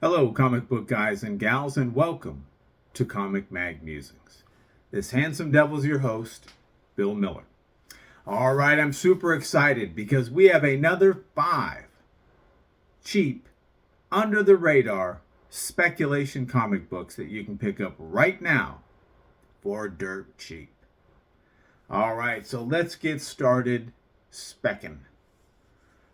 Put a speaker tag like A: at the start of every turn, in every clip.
A: Hello, comic book guys and gals, and welcome to Comic Mag Musings. This handsome devil's your host, Bill Miller. All right, I'm super excited because we have another 5 cheap, under the radar speculation comic books that you can pick up right now for dirt cheap. All right, so let's get started specking.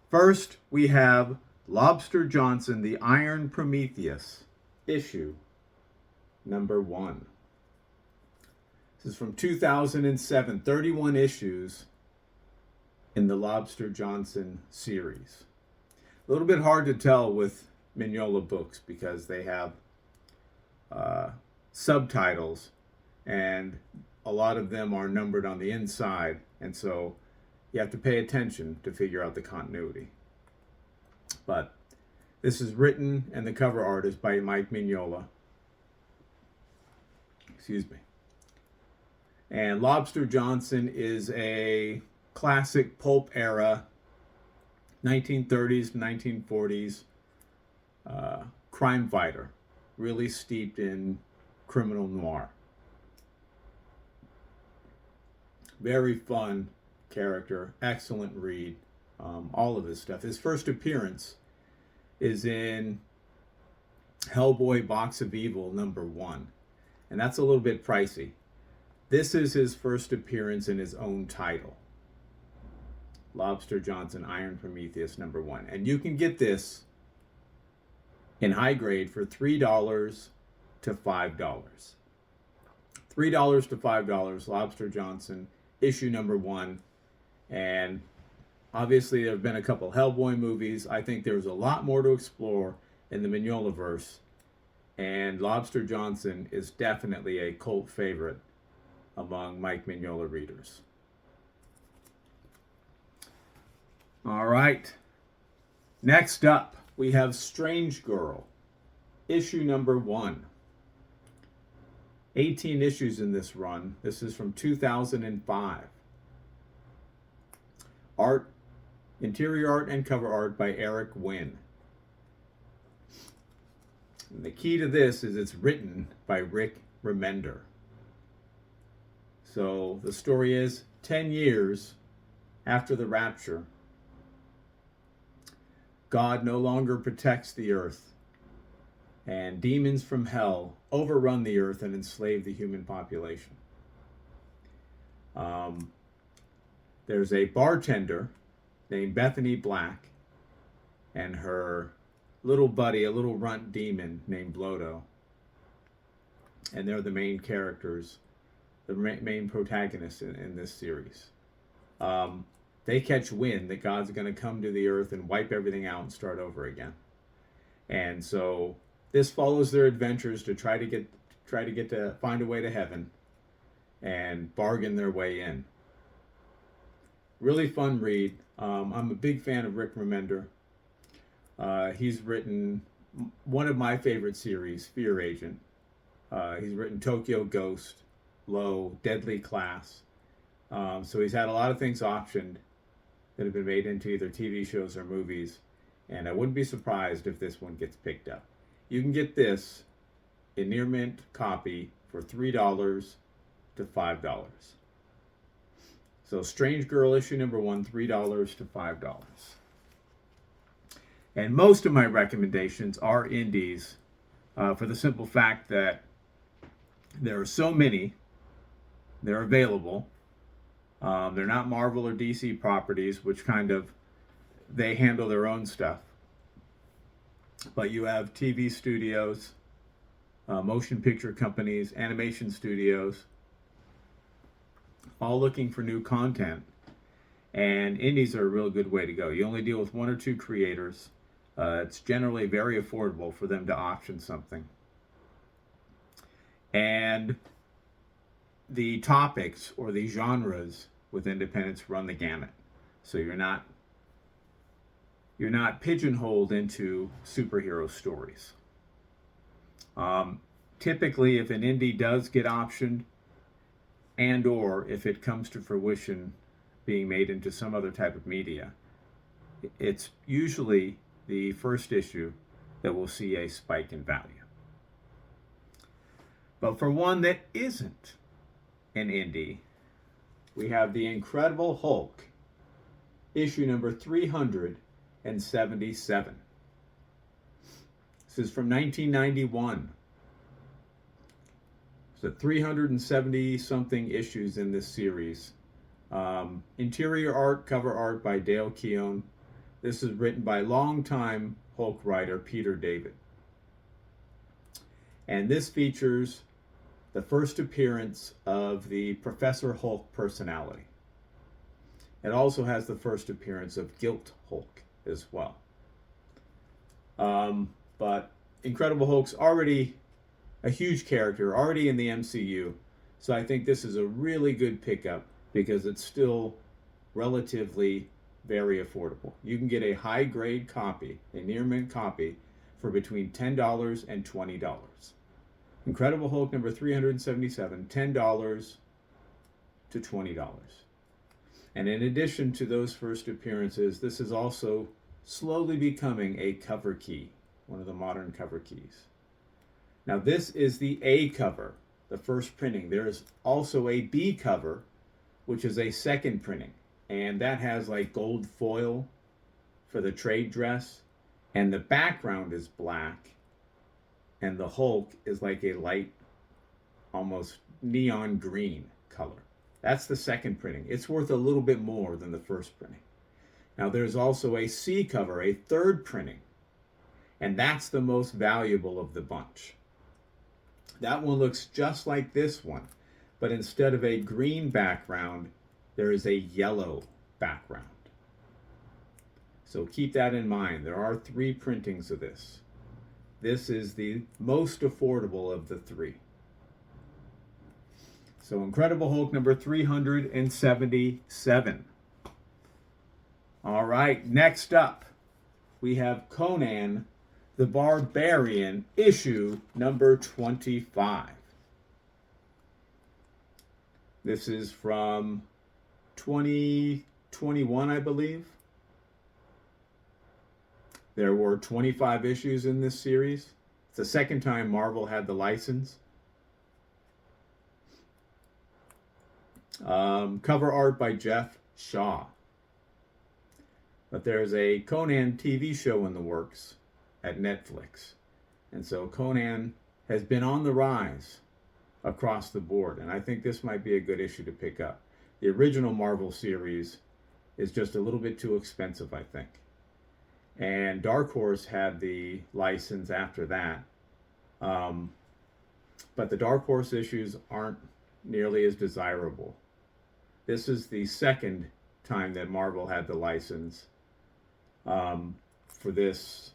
A: First, we have Lobster Johnson, The Iron Prometheus, issue number 1. This is from 2007, 31 issues in the Lobster Johnson series. A little bit hard to tell with Mignola books because they have subtitles, and a lot of them are numbered on the inside, and so you have to pay attention to figure out the continuity. But this is written, and the cover art is by Mike Mignola. Excuse me. And Lobster Johnson is a classic pulp era, 1930s, 1940s crime fighter, really steeped in criminal noir. Very fun character, excellent read. All of his stuff. His first appearance is in Hellboy Box of Evil number 1, and that's a little bit pricey. This is his first appearance in his own title, Lobster Johnson Iron Prometheus number 1, and you can get this in high grade for $3 to $5. $3 to $5, Lobster Johnson issue number 1, and obviously, there have been a couple Hellboy movies. I think there's a lot more to explore in the Mignolaverse, and Lobster Johnson is definitely a cult favorite among Mike Mignola readers. All right. Next up, we have Strange Girl, issue number 1. 18 issues in this run. This is from 2005. Interior art and cover art by Eric Wynn. And the key to this is it's written by Rick Remender. So the story is 10 years after the rapture, God no longer protects the earth, and demons from hell overrun the earth and enslave the human population. There's a bartender named Bethany Black and her little buddy, a little runt demon named Blodo. And they're the main characters, the main protagonists in this series. They catch wind that God's going to come to the earth and wipe everything out and start over again. And so this follows their adventures to try to find a way to heaven and bargain their way in. Really fun read. I'm a big fan of Rick Remender. He's written one of my favorite series, Fear Agent. He's written Tokyo Ghost, Low, Deadly Class. So he's had a lot of things optioned that have been made into either TV shows or movies. And I wouldn't be surprised if this one gets picked up. You can get this in near mint copy for $3 to $5. So Strange Girl issue number 1, $3 to $5. And most of my recommendations are indies for the simple fact that there are so many. They're available. They're not Marvel or DC properties, which they handle their own stuff. But you have TV studios, motion picture companies, animation studios, all looking for new content, and indies are a real good way to go. You only deal with 1 or 2 creators. It's generally very affordable for them to option something, and the topics or the genres with independents run the gamut. So you're not pigeonholed into superhero stories. Typically, if an indie does get optioned, and or if it comes to fruition being made into some other type of media, it's usually the first issue that will see a spike in value. But for one that isn't an indie, we have The Incredible Hulk, issue number 377. This is from 1991. So 370 something issues in this series. Interior art, cover art by Dale Keown. This is written by longtime Hulk writer Peter David. And this features the first appearance of the Professor Hulk personality. It also has the first appearance of Guilt Hulk as well. But Incredible Hulk's already a huge character, already in the MCU. So I think this is a really good pickup because it's still relatively very affordable. You can get a high grade copy, a near mint copy, for between $10 and $20. Incredible Hulk number 377, $10 to $20. And in addition to those first appearances, this is also slowly becoming a cover key, one of the modern cover keys. Now this is the A cover, the first printing. There is also a B cover, which is a second printing. And that has like gold foil for the trade dress. And the background is black. And the Hulk is like a light, almost neon green color. That's the second printing. It's worth a little bit more than the first printing. Now there's also a C cover, a third printing. And that's the most valuable of the bunch. That one looks just like this one, but instead of a green background, there is a yellow background. So keep that in mind. There are 3 printings of this. This is the most affordable of the 3. So Incredible Hulk number 377. All right, next up, we have Conan the Barbarian, issue number 25. This is from 2021, I believe. There were 25 issues in this series. It's the second time Marvel had the license. Cover art by Jeff Shaw. But there's a Conan TV show in the works at Netflix. And so Conan has been on the rise across the board. And I think this might be a good issue to pick up. The original Marvel series is just a little bit too expensive, I think. And Dark Horse had the license after that. But the Dark Horse issues aren't nearly as desirable. This is the second time that Marvel had the license for this,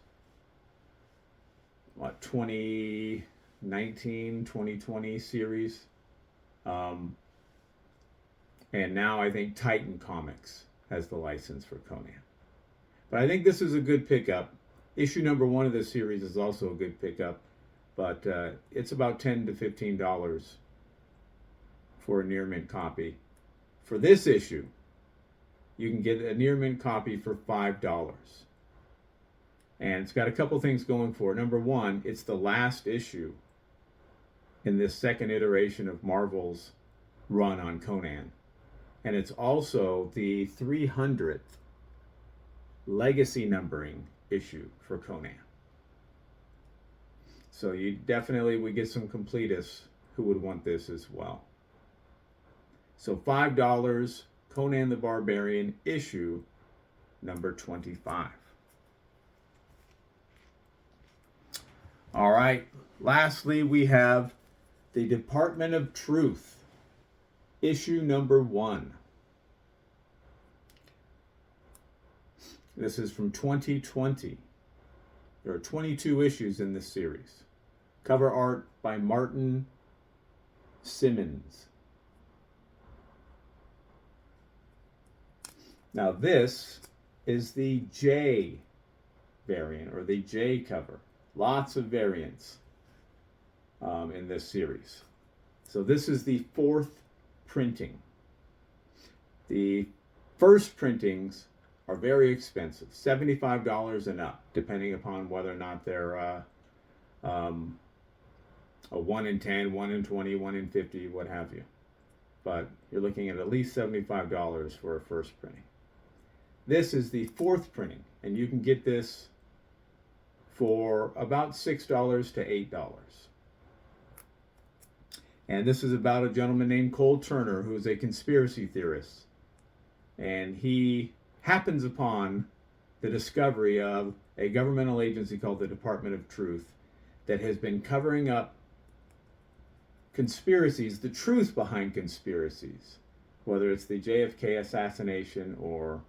A: 2019, 2020 series. And now I think Titan Comics has the license for Conan. But I think this is a good pickup. Issue number 1 of this series is also a good pickup, but it's about $10 to $15 for a near mint copy. For this issue, you can get a near mint copy for $5. And it's got a couple things going for it. Number 1, it's the last issue in this second iteration of Marvel's run on Conan. And it's also the 300th legacy numbering issue for Conan. So you definitely would get some completists who would want this as well. So $5, Conan the Barbarian, issue number 25. All right, lastly, we have the Department of Truth, issue number 1. This is from 2020. There are 22 issues in this series. Cover art by Martin Simmons. Now this is the J variant, or the J cover. Lots of variants in this series. So this is the 4th printing. The first printings are very expensive, $75 and up, depending upon whether or not they're a 1 in 10, 1 in 20, 1 in 50, what have you. But you're looking at least $75 for a first printing. This is the fourth printing, and you can get this for about $6 to $8. And this is about a gentleman named Cole Turner, who is a conspiracy theorist. And he happens upon the discovery of a governmental agency called the Department of Truth that has been covering up conspiracies, the truth behind conspiracies, whether it's the JFK assassination or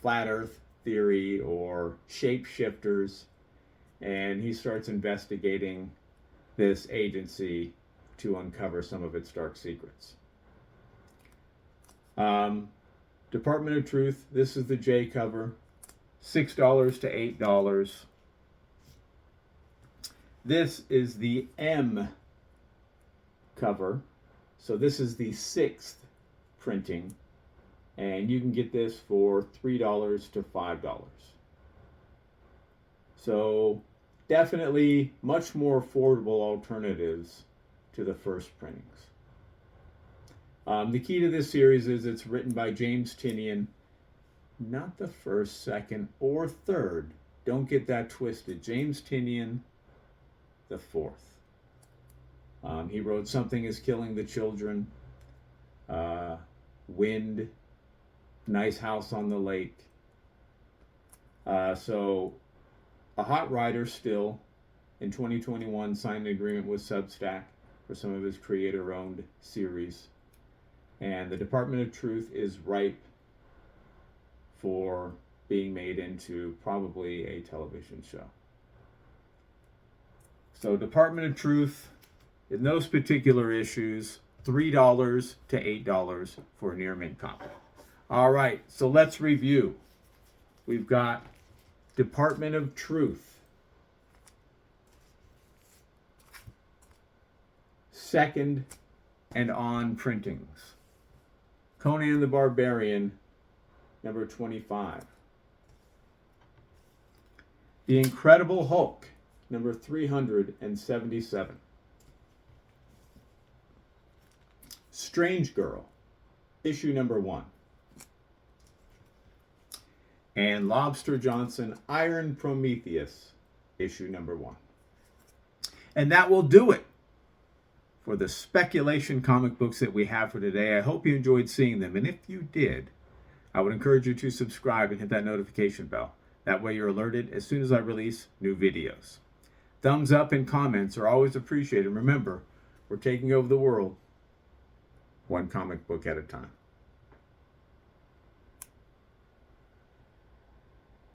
A: flat earth theory or shapeshifters. And he starts investigating this agency to uncover some of its dark secrets. Department of Truth, this is the J cover, $6 to $8. This is the M cover. So this is the sixth printing, and you can get this for $3 to $5. So definitely much more affordable alternatives to the first printings. The key to this series is it's written by James Tynion, not the first, second, or third. Don't get that twisted. James Tynion, the fourth. He wrote Something is Killing the Children, Wind, Nice House on the Lake. So a hot writer still. In 2021, signed an agreement with Substack for some of his creator-owned series. And the Department of Truth is ripe for being made into probably a television show. So Department of Truth, in those particular issues, $3 to $8 for a near mint copy. All right, so let's review. We've got Department of Truth, second and on printings. Conan the Barbarian, number 25. The Incredible Hulk, number 377. Strange Girl, issue number 1. And Lobster Johnson, Iron Prometheus, issue number 1. And that will do it for the speculation comic books that we have for today. I hope you enjoyed seeing them. And if you did, I would encourage you to subscribe and hit that notification bell. That way you're alerted as soon as I release new videos. Thumbs up and comments are always appreciated. Remember, we're taking over the world one comic book at a time.